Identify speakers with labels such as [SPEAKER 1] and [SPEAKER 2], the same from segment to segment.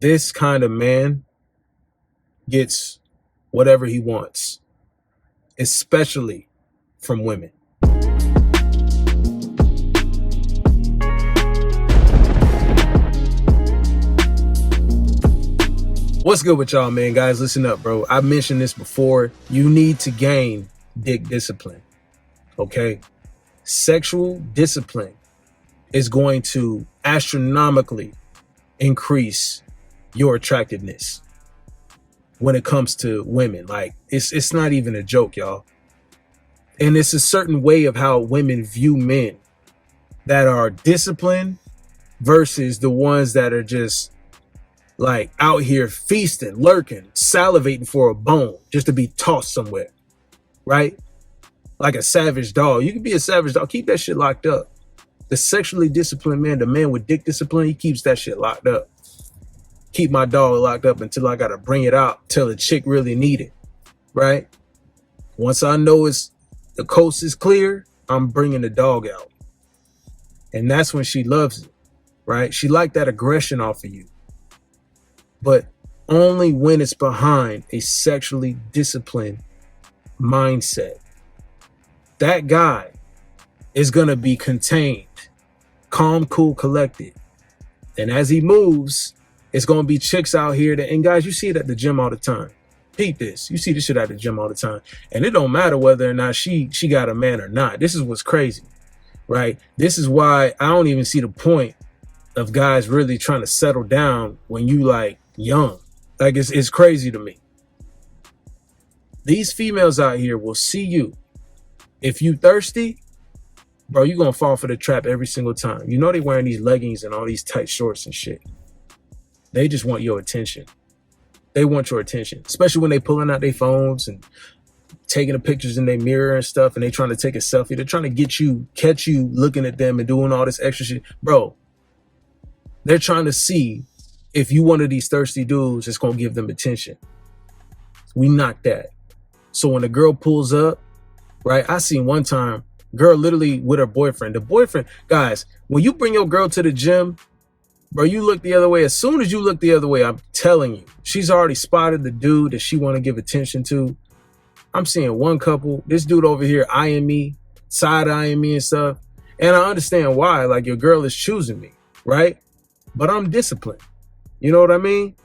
[SPEAKER 1] This kind of man gets whatever he wants, especially from women. What's good with y'all, man? Guys, listen up, bro. I mentioned this before. You need to gain dick discipline, okay? Sexual discipline is going to astronomically increase your attractiveness when it comes to women. Like, it's not even a joke, y'all. And it's a certain way of how women view men that are disciplined versus the ones that are just like out here feasting, lurking, salivating for a bone just to be tossed somewhere, right? Like a savage dog. You can be a savage dog. Keep that shit locked up. The sexually disciplined man, the man with dick discipline, he keeps that shit locked up. Keep my dog locked up until I got to bring it out, till the chick really need it, right? Once I know the coast is clear, I'm bringing the dog out. And that's when she loves it, right? She like that aggression off of you. But only when it's behind a sexually disciplined mindset. That guy is going to be contained, calm, cool, collected. And as he moves, it's going to be chicks out here that, and guys, you see it at the gym all the time. Peep this. You see this shit at the gym all the time. And it don't matter whether or not she got a man or not. This is what's crazy, right? This is why I don't even see the point of guys really trying to settle down when you like young. Like, it's crazy to me. These females out here will see you. If you thirsty, bro, you're going to fall for the trap every single time. You know they wearing these leggings and all these tight shorts and shit. They just want your attention. They want your attention, especially when they pulling out their phones and taking the pictures in their mirror and stuff, and they trying to take a selfie. They're trying to catch you looking at them and doing all this extra shit. Bro, they're trying to see if you one of these thirsty dudes that's going to give them attention. We not that. So when a girl pulls up, right? I seen one time, girl literally with her boyfriend. The boyfriend, guys, when you bring your girl to the gym, bro, you look the other way. As soon as you look the other way, I'm telling you, she's already spotted the dude that she want to give attention to. I'm seeing one couple, this dude over here eyeing me, side-eyeing me and stuff. And I understand why. Like, your girl is choosing me, right? But I'm disciplined. You know what I mean?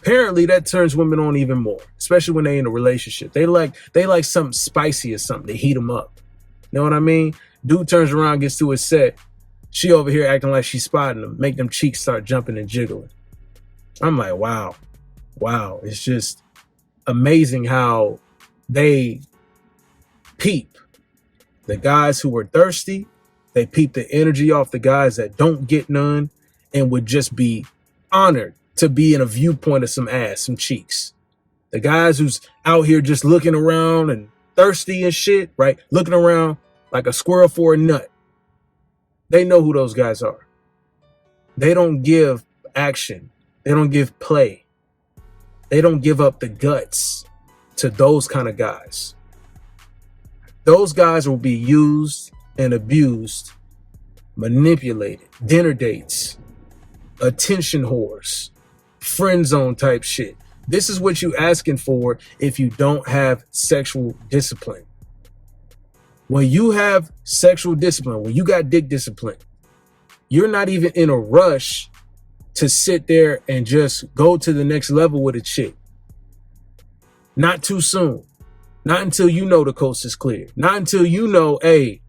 [SPEAKER 1] Apparently that turns women on even more, especially when they in a relationship. They like something spicy or something to heat them up. You know what I mean? Dude turns around, gets to his set. She over here acting like she's spotting them, make them cheeks start jumping and jiggling. I'm like, wow. It's just amazing how they peep the guys who are thirsty. They peep the energy off the guys that don't get none and would just be honored to be in a viewpoint of some ass, some cheeks. The guys who's out here just looking around and thirsty and shit, right? Looking around like a squirrel for a nut. They know who those guys are. They don't give action. They don't give play. They don't give up the guts to those kind of guys. Those guys will be used and abused, manipulated, dinner dates, attention whores, friend zone type shit. This is what you asking for if you don't have sexual discipline. When you have sexual discipline, when you got dick discipline, you're not even in a rush to sit there and just go to the next level with a chick. Not too soon. Not until you know the coast is clear. Not until you know, hey,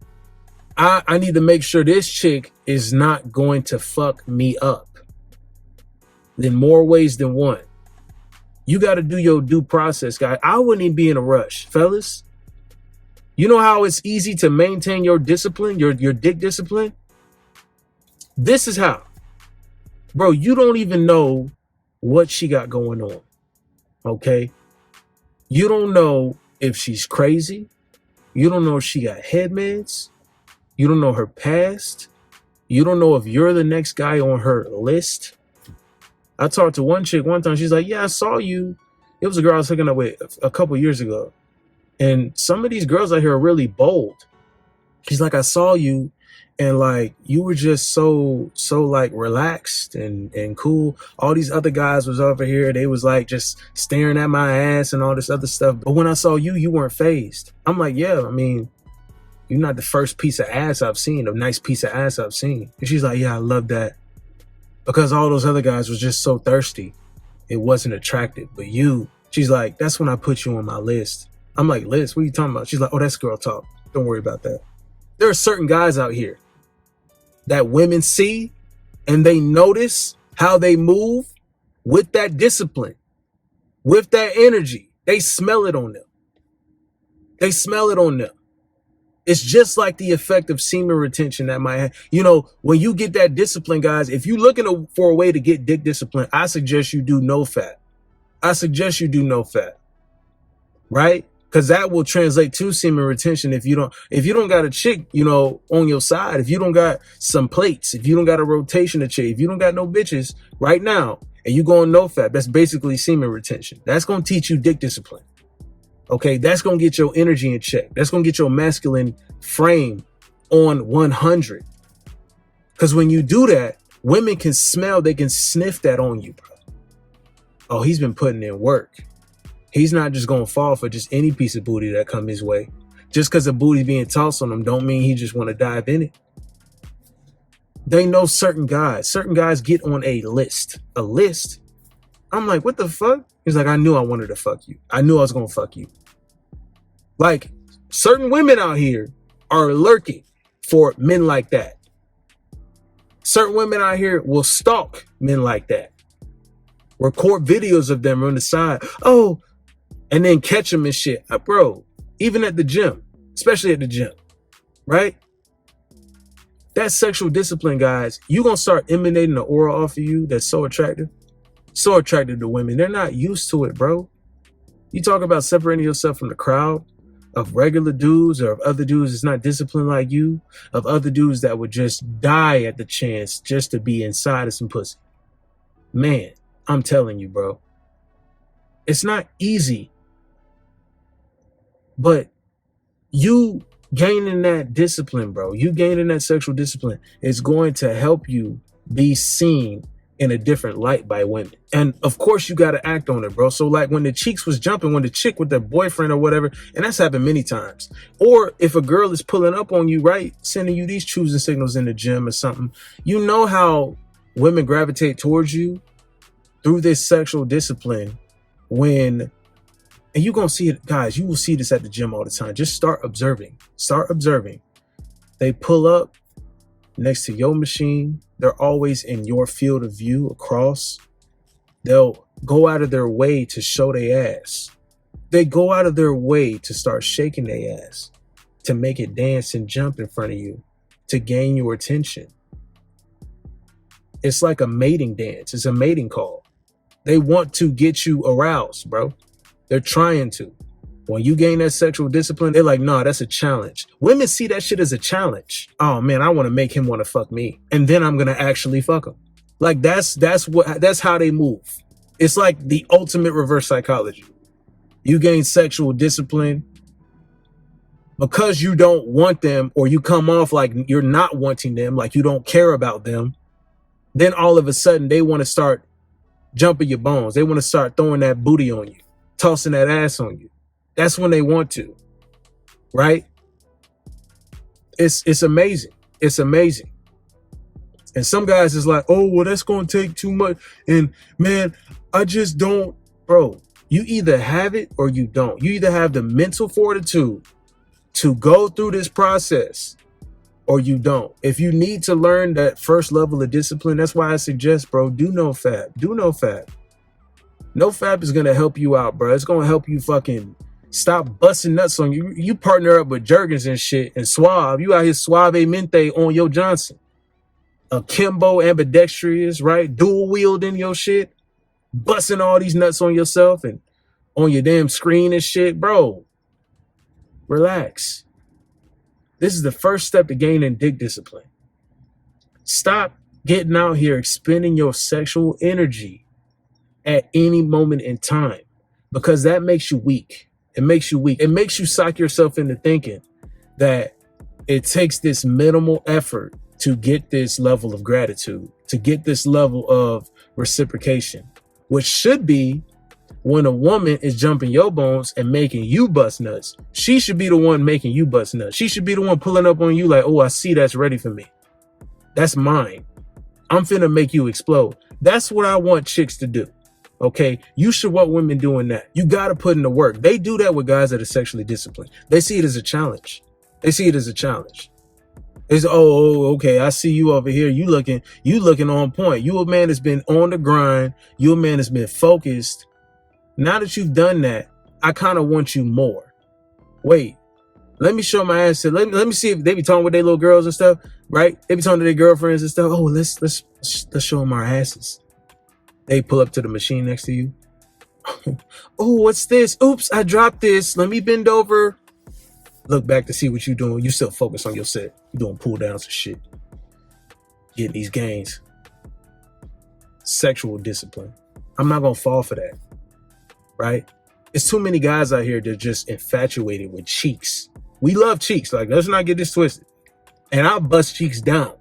[SPEAKER 1] I need to make sure this chick is not going to fuck me up. In more ways than one. You got to do your due process, guys. I wouldn't even be in a rush, fellas. You know how it's easy to maintain your discipline, your dick discipline? This is how. Bro, you don't even know what she got going on, okay? You don't know if she's crazy. You don't know if she got head meds. You don't know her past. You don't know if you're the next guy on her list. I talked to one chick one time. She's like, yeah, I saw you. It was a girl I was hooking up with a couple years ago. And some of these girls out here are really bold. She's like, I saw you And like, you were just so like relaxed and cool. All these other guys was over here. They was like just staring at my ass and all this other stuff. But when I saw you, you weren't fazed. I'm like, yeah, I mean, you're not the first piece of ass I've seen, a nice piece of ass I've seen. And she's like, yeah, I love that. Because all those other guys was just so thirsty. It wasn't attractive. But you, she's like, that's when I put you on my list. I'm like, list? What are you talking about? She's like, oh, that's girl talk. Don't worry about that. There are certain guys out here that women see and they notice how they move with that discipline, with that energy. They smell it on them. They smell it on them. It's just like the effect of semen retention that might have. You know, when you get that discipline, guys, if you're looking for a way to get dick discipline, I suggest you do nofap. I suggest you do nofap, right? Because that will translate to semen retention. If you don't got a chick, you know, on your side, if you don't got some plates, if you don't got a rotation of chick, if you don't got no bitches right now, and you go on nofap, that's basically semen retention. That's going to teach you dick discipline. Okay, that's going to get your energy in check. That's going to get your masculine frame on 100. Because when you do that, women can smell, they can sniff that on you, bro. Oh, he's been putting in work. He's not just going to fall for just any piece of booty that come his way. Just because the booty's being tossed on him don't mean he just want to dive in it. They know certain guys get on a list. A list? I'm like, what the fuck? He's like, I knew I wanted to fuck you. I knew I was going to fuck you. Like, certain women out here are lurking for men like that. Certain women out here will stalk men like that. Record videos of them on the side. Oh, and then catch them and shit. Bro, even at the gym, especially at the gym, right? That sexual discipline, guys, you're going to start emanating an aura off of you that's so attractive. So attractive to women. They're not used to it, bro. You talk about separating yourself from the crowd of regular dudes or of other dudes that's not disciplined like you, of other dudes that would just die at the chance just to be inside of some pussy. Man, I'm telling you, bro. It's not easy. But you gaining that discipline, bro, you gaining that sexual discipline is going to help you be seen in a different light by women. And of course you got to act on it, bro. So like when the cheeks was jumping, when the chick with their boyfriend or whatever, and that's happened many times. Or if a girl is pulling up on you, right, sending you these choosing signals in the gym or something, you know how women gravitate towards you through this sexual discipline when, and you're going to see it, guys, you will see this at the gym all the time. Just start observing. Start observing. They pull up next to your machine. They're always in your field of view across. They'll go out of their way to show their ass. They go out of their way to start shaking their ass, to make it dance and jump in front of you, to gain your attention. It's like a mating dance. It's a mating call. They want to get you aroused, bro. They're trying to. When you gain that sexual discipline, they're like, nah, that's a challenge. Women see that shit as a challenge. Oh man, I want to make him want to fuck me. And then I'm going to actually fuck him. Like that's how they move. It's like the ultimate reverse psychology. You gain sexual discipline because you don't want them, or you come off like you're not wanting them, like you don't care about them. Then all of a sudden they want to start jumping your bones. They want to start throwing that booty on you, tossing that ass on you. That's when they want to, right? It's amazing. It's amazing. And some guys is like, oh, well, that's going to take too much. And man, I just don't, bro, you either have it or you don't. You either have the mental fortitude to go through this process or you don't. If you need to learn that first level of discipline, that's why I suggest, bro, do nofap. Do nofap. Nofap is going to help you out, bro. It's going to help you fucking stop busting nuts on you. You partner up with Jergens and shit and Suave. You out here Suave Mente on your Johnson. Akimbo ambidextrous, right? Dual wielding your shit. Busting all these nuts on yourself and on your damn screen and shit. Bro, relax. This is the first step to gaining dick discipline. Stop getting out here expending your sexual energy at any moment in time, because that makes you weak. It makes you weak. It makes you psych yourself into thinking that It takes this minimal effort to get this level of gratitude, to get this level of reciprocation, which should be when a woman is jumping your bones and making you bust nuts. She should be the one making you bust nuts. She should be the one pulling up on you like, oh, I see that's ready for me. That's mine. I'm finna make you explode. That's what I want chicks to do. Okay, you should want women doing that. You got to put in the work. They do that with guys that are sexually disciplined. They see it as a challenge. They see it as a challenge. It's, okay, I see you over here. You looking on point. You a man that's been on the grind. You a man that's been focused. Now that you've done that, I kind of want you more. Wait, let me show my ass. Let me see if they be talking with their little girls and stuff, right? They be talking to their girlfriends and stuff. Oh, let's show them our asses. They pull up to the machine next to you. Oh, what's this? Oops, I dropped this. Let me bend over. Look back to see what you're doing. You still focus on your set. You're doing pull downs and shit. Getting these gains. Sexual discipline. I'm not going to fall for that. Right? It's too many guys out here that are just infatuated with cheeks. We love cheeks. Like, let's not get this twisted. And I'll bust cheeks down.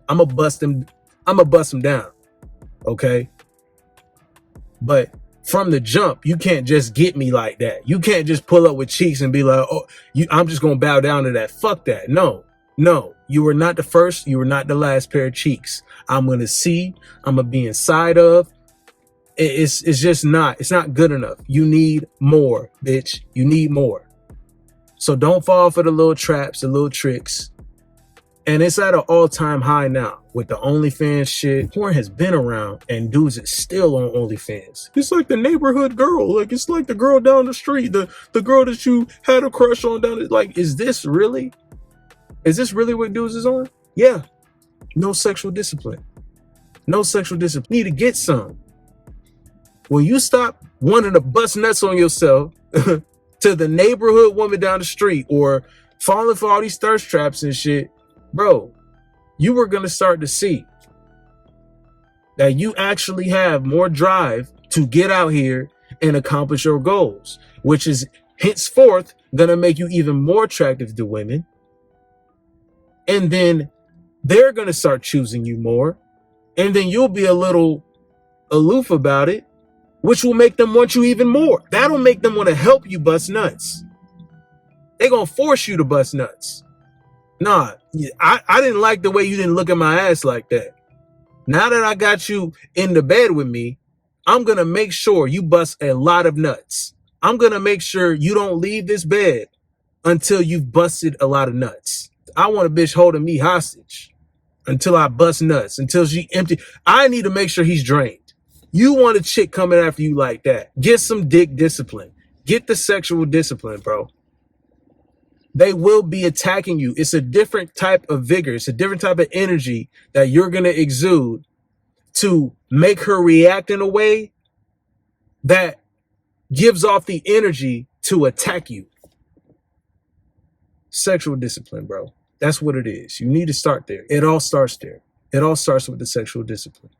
[SPEAKER 1] I'm going to bust them down. Okay? But from the jump, you can't just get me like that. You can't just pull up with cheeks and be like, oh, I'm just going to bow down to that. Fuck that. No. You were not the first. You were not the last pair of cheeks. I'm going to see. I'm going to be inside of. It's just not. It's not good enough. You need more, bitch. You need more. So don't fall for the little traps, the little tricks. And it's at an all-time high now with the OnlyFans shit. Porn has been around and dudes is still on OnlyFans. It's like the neighborhood girl. Like, it's like the girl down the street, the girl that you had a crush on down the, like, is this really what dudes is on? Yeah. No sexual discipline. No sexual discipline. You need to get some. When you stop wanting to bust nuts on yourself to the neighborhood woman down the street or falling for all these thirst traps and shit, bro, you were going to start to see that you actually have more drive to get out here and accomplish your goals, which is henceforth going to make you even more attractive to women. And then they're going to start choosing you more. And then you'll be a little aloof about it, which will make them want you even more. That'll make them want to help you bust nuts. They're going to force you to bust nuts. Nah, I didn't like the way you didn't look at my ass like that. Now that I got you in the bed with me, I'm going to make sure you bust a lot of nuts. I'm going to make sure you don't leave this bed until you've busted a lot of nuts. I want a bitch holding me hostage until I bust nuts, until she empty. I need to make sure he's drained. You want a chick coming after you like that. Get some dick discipline. Get the sexual discipline, bro. They will be attacking you. It's a different type of vigor. It's a different type of energy that you're going to exude to make her react in a way that gives off the energy to attack you. Sexual discipline, bro. That's what it is. You need to start there. It all starts there. It all starts with the sexual discipline.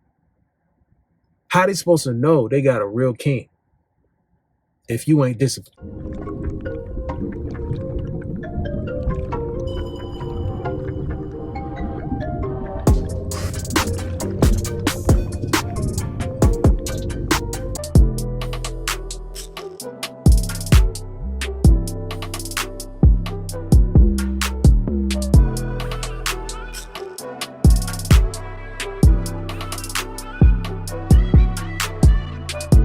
[SPEAKER 1] How they supposed to know they got a real king if you ain't disciplined?